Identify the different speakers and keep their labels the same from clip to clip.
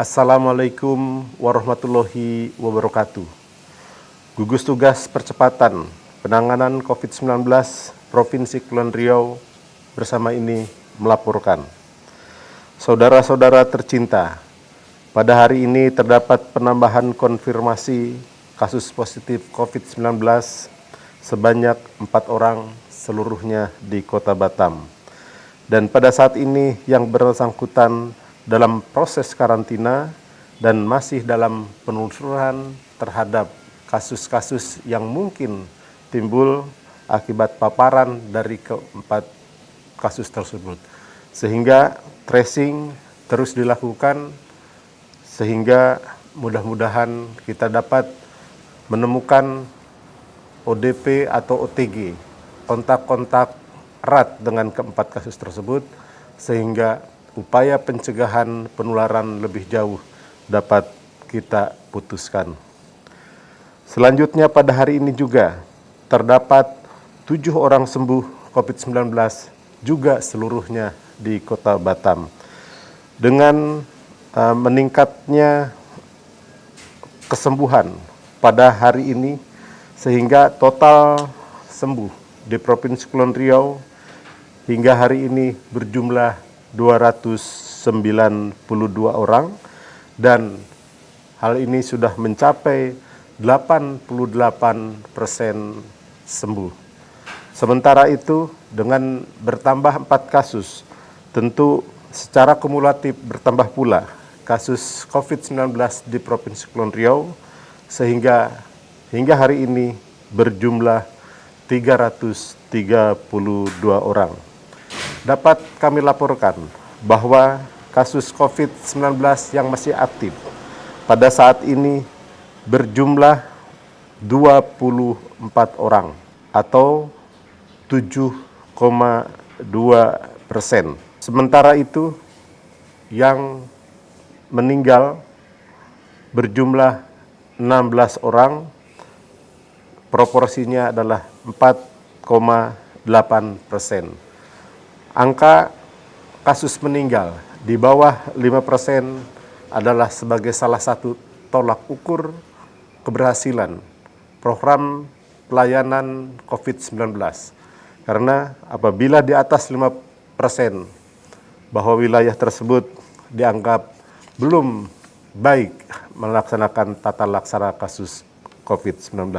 Speaker 1: Assalamualaikum warahmatullahi wabarakatuh. Gugus Tugas Percepatan Penanganan COVID-19 Provinsi Kepulauan Riau bersama ini melaporkan. Saudara-saudara tercinta, pada hari ini terdapat penambahan konfirmasi kasus positif COVID-19 sebanyak 4 orang, seluruhnya di Kota Batam. Dan pada saat ini yang bersangkutan dalam proses karantina dan masih dalam penelusuran terhadap kasus-kasus yang mungkin timbul akibat paparan dari keempat kasus tersebut. Sehingga tracing terus dilakukan sehingga mudah-mudahan kita dapat menemukan ODP atau OTG, kontak-kontak erat dengan keempat kasus tersebut, sehingga upaya pencegahan penularan lebih jauh dapat kita putuskan. Selanjutnya pada hari ini juga terdapat 7 orang sembuh COVID-19 juga seluruhnya di Kota Batam. Dengan meningkatnya kesembuhan pada hari ini sehingga total sembuh di Provinsi Kepulauan Riau hingga hari ini berjumlah 292 orang, dan hal ini sudah mencapai 88% sembuh. Sementara itu, dengan bertambah 4 kasus, tentu secara kumulatif bertambah pula kasus COVID-19 di Provinsi Kepulauan Riau, sehingga hingga hari ini berjumlah 332 orang. Dapat kami laporkan bahwa kasus COVID-19 yang masih aktif pada saat ini berjumlah 24 orang atau 7,2%. Sementara itu yang meninggal berjumlah 16 orang, proporsinya adalah 4,8%. Angka kasus meninggal di bawah 5% adalah sebagai salah satu tolak ukur keberhasilan program pelayanan COVID-19. Karena apabila di atas 5%, bahwa wilayah tersebut dianggap belum baik melaksanakan tata laksana kasus COVID-19.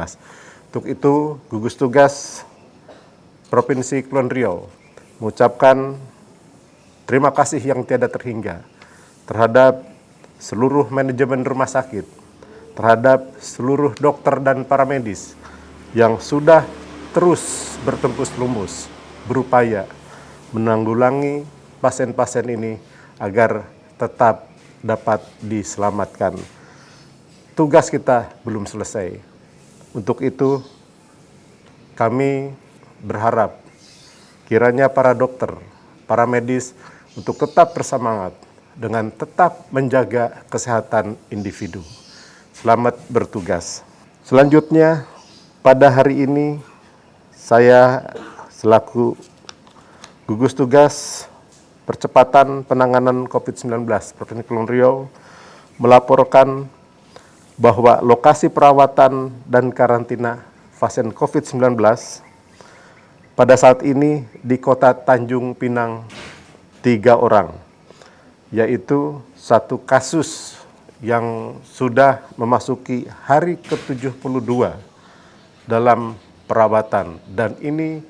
Speaker 1: Untuk itu, gugus tugas Provinsi Kepulauan Riau mengucapkan terima kasih yang tiada terhingga terhadap seluruh manajemen rumah sakit, terhadap seluruh dokter dan para medis yang sudah terus bertempus lumus berupaya menanggulangi pasien-pasien ini agar tetap dapat diselamatkan. Tugas kita belum selesai. Untuk itu, kami berharap kiranya para dokter, para medis untuk tetap bersemangat dengan tetap menjaga kesehatan individu. Selamat bertugas. Selanjutnya, pada hari ini saya selaku gugus tugas percepatan penanganan COVID-19 Provinsi Kepulauan Riau melaporkan bahwa lokasi perawatan dan karantina pasien COVID-19 pada saat ini di Kota Tanjung Pinang 3 orang, yaitu 1 kasus yang sudah memasuki hari ke-72 dalam perawatan, dan ini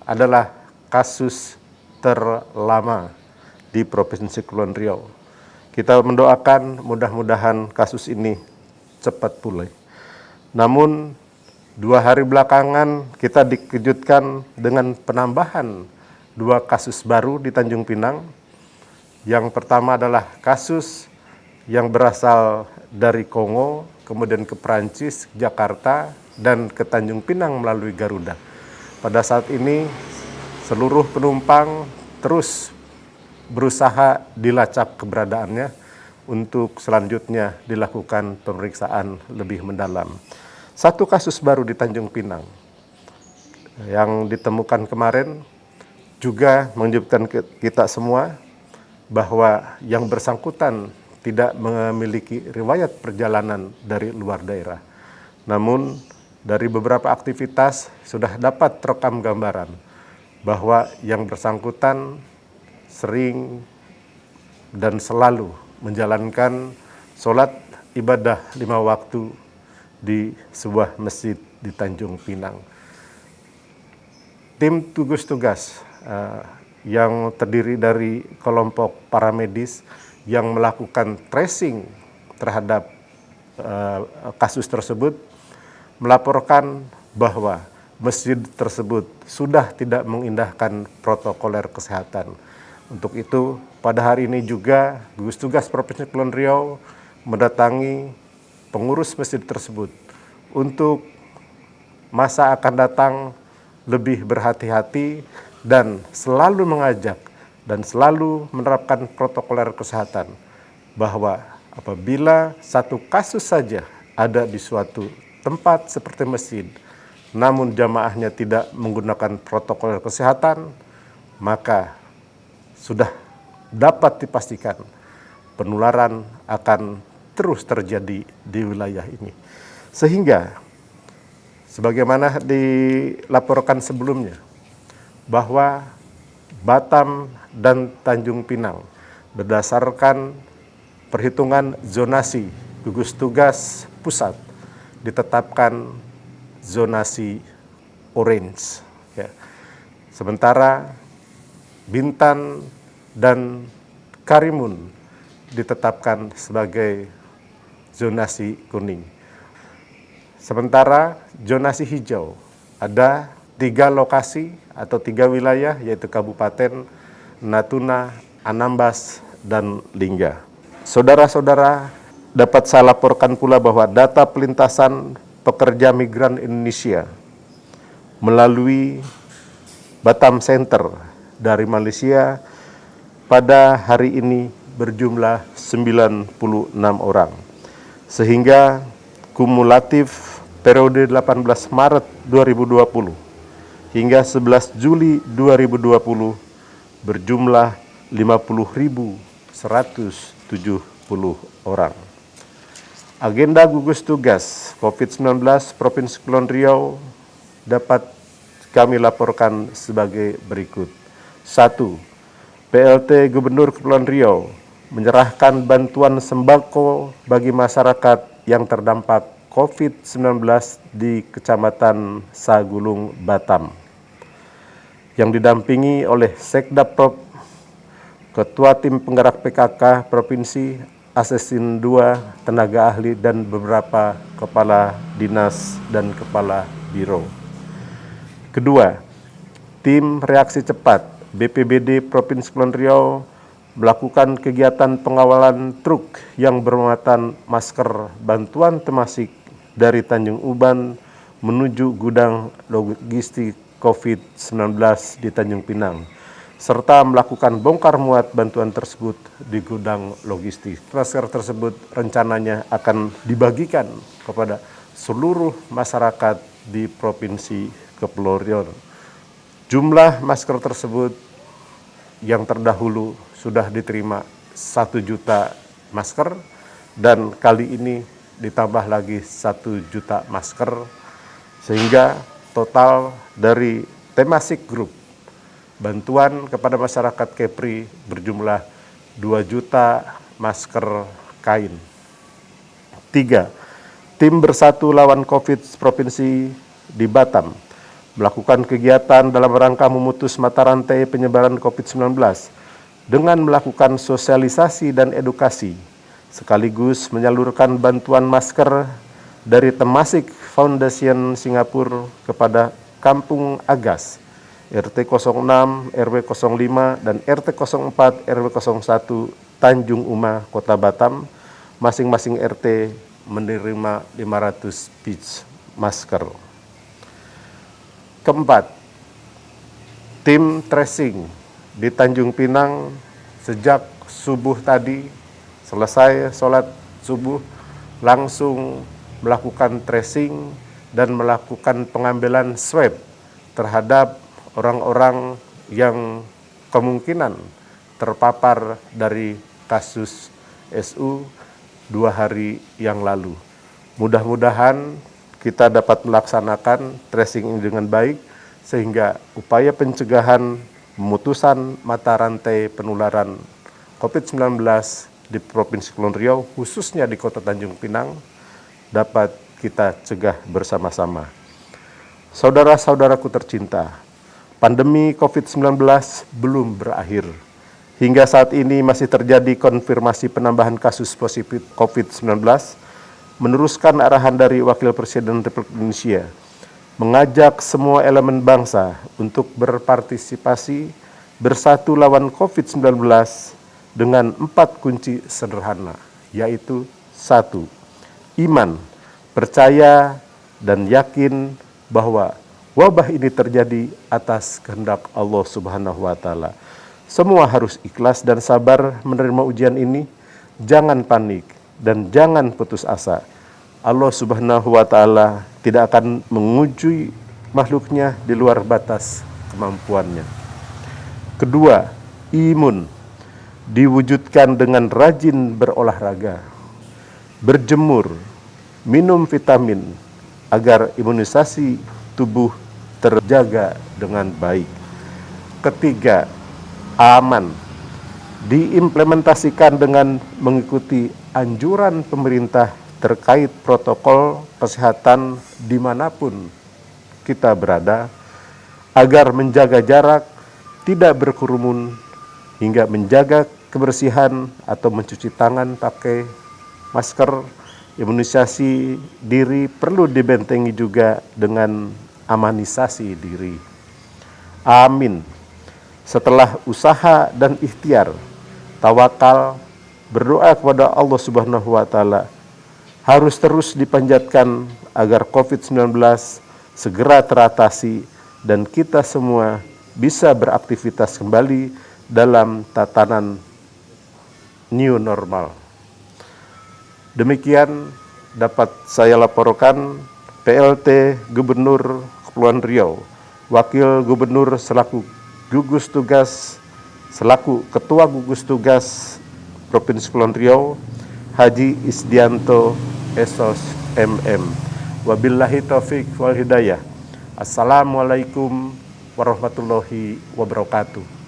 Speaker 1: adalah kasus terlama di Provinsi Kepulauan Riau. Kita mendoakan mudah-mudahan kasus ini cepat pulih. Namun 2 hari belakangan kita dikejutkan dengan penambahan 2 kasus baru di Tanjung Pinang. Yang pertama adalah kasus yang berasal dari Kongo, kemudian ke Perancis, Jakarta, dan ke Tanjung Pinang melalui Garuda. Pada saat ini seluruh penumpang terus berusaha dilacak keberadaannya untuk selanjutnya dilakukan pemeriksaan lebih mendalam. 1 kasus baru di Tanjung Pinang yang ditemukan kemarin juga menunjukkan kita semua bahwa yang bersangkutan tidak memiliki riwayat perjalanan dari luar daerah. Namun dari beberapa aktivitas sudah dapat terekam gambaran bahwa yang bersangkutan sering dan selalu menjalankan sholat ibadah 5 waktu di sebuah masjid di Tanjung Pinang. Tim gugus tugas yang terdiri dari kelompok paramedis yang melakukan tracing terhadap kasus tersebut melaporkan bahwa masjid tersebut sudah tidak mengindahkan protokoler kesehatan. Untuk itu, pada hari ini juga gugus tugas Provinsi Kepulauan Riau mendatangi pengurus masjid tersebut untuk masa akan datang lebih berhati-hati dan selalu mengajak dan selalu menerapkan protokoler kesehatan, bahwa apabila satu kasus saja ada di suatu tempat seperti masjid, namun jamaahnya tidak menggunakan protokoler kesehatan, maka sudah dapat dipastikan penularan akan terus terjadi di wilayah ini. Sehingga sebagaimana dilaporkan sebelumnya bahwa Batam dan Tanjung Pinang berdasarkan perhitungan zonasi gugus tugas pusat ditetapkan zonasi orange. Ya. Sementara Bintan dan Karimun ditetapkan sebagai zonasi kuning. Sementara zonasi hijau ada 3 lokasi atau 3 wilayah, yaitu Kabupaten Natuna, Anambas, dan Lingga. Saudara-saudara, dapat saya laporkan pula bahwa data pelintasan pekerja migran Indonesia melalui Batam Center dari Malaysia pada hari ini berjumlah 96 orang. Sehingga kumulatif periode 18 Maret 2020 hingga 11 Juli 2020 berjumlah 50.170 orang. Agenda gugus tugas COVID-19 Provinsi Kepulauan Riau dapat kami laporkan sebagai berikut. 1. PLT Gubernur Kepulauan Riau menyerahkan bantuan sembako bagi masyarakat yang terdampak COVID-19 di Kecamatan Sagulung, Batam, yang didampingi oleh Sekdaprop, Ketua Tim Penggerak PKK Provinsi, Asesin 2, tenaga ahli, dan beberapa kepala dinas dan kepala biro. Kedua, tim reaksi cepat BPBD Provinsi Kepulauan Riau melakukan kegiatan pengawalan truk yang bermuatan masker bantuan temasik dari Tanjung Uban menuju gudang logistik COVID-19 di Tanjung Pinang, serta melakukan bongkar muat bantuan tersebut di gudang logistik. Masker tersebut rencananya akan dibagikan kepada seluruh masyarakat di Provinsi Kepulauan Riau. Jumlah masker tersebut yang terdahulu sudah diterima 1 juta masker, dan kali ini ditambah lagi 1 juta masker, sehingga total dari Temasik Group bantuan kepada masyarakat Kepri berjumlah 2 juta masker kain. 3. Tim Bersatu Lawan COVID Provinsi di Batam melakukan kegiatan dalam rangka memutus mata rantai penyebaran COVID-19 dengan melakukan sosialisasi dan edukasi, sekaligus menyalurkan bantuan masker dari Temasik Foundation Singapura kepada Kampung Agas, RT 06, RW 05, dan RT 04, RW 01, Tanjung Uma, Kota Batam. Masing-masing RT menerima 500 piece masker. Keempat, tim tracing di Tanjung Pinang sejak subuh tadi, selesai sholat subuh, langsung melakukan tracing dan melakukan pengambilan swab terhadap orang-orang yang kemungkinan terpapar dari kasus SU 2 hari yang lalu. Mudah-mudahan kita dapat melaksanakan tracing ini dengan baik, sehingga upaya pencegahan pemutusan mata rantai penularan COVID-19 di Provinsi Kepulauan Riau, khususnya di Kota Tanjung Pinang, dapat kita cegah bersama-sama. Saudara-saudaraku tercinta, pandemi COVID-19 belum berakhir. Hingga saat ini masih terjadi konfirmasi penambahan kasus positif COVID-19, meneruskan arahan dari Wakil Presiden Republik Indonesia, mengajak semua elemen bangsa untuk berpartisipasi bersatu lawan COVID-19 dengan 4 kunci sederhana, yaitu 1. Iman, percaya, dan yakin bahwa wabah ini terjadi atas kehendak Allah Subhanahu wa Ta'ala. Semua harus ikhlas dan sabar menerima ujian ini. Jangan panik dan jangan putus asa. Allah Subhanahu wa Ta'ala tidak akan menguji makhluknya di luar batas kemampuannya. Kedua, imun diwujudkan dengan rajin berolahraga, berjemur, minum vitamin agar imunisasi tubuh terjaga dengan baik. Ketiga, aman diimplementasikan dengan mengikuti anjuran pemerintah terkait protokol kesehatan dimanapun kita berada, agar menjaga jarak, tidak berkerumun, hingga menjaga kebersihan atau mencuci tangan pakai masker. Imunisasi diri perlu dibentengi juga dengan amanisasi diri. Amin. Setelah usaha dan ikhtiar, tawakal, berdoa kepada Allah Subhanahu wa Ta'ala harus terus dipanjatkan agar COVID-19 segera teratasi dan kita semua bisa beraktivitas kembali dalam tatanan new normal. Demikian dapat saya laporkan PLT Gubernur Kepulauan Riau, Wakil Gubernur selaku gugus tugas, selaku Ketua Gugus Tugas Provinsi Kepulauan Riau, Haji Isdianto Esos MM. Wabillahi taufik wal hidayah. Assalamualaikum warahmatullahi wabarakatuh.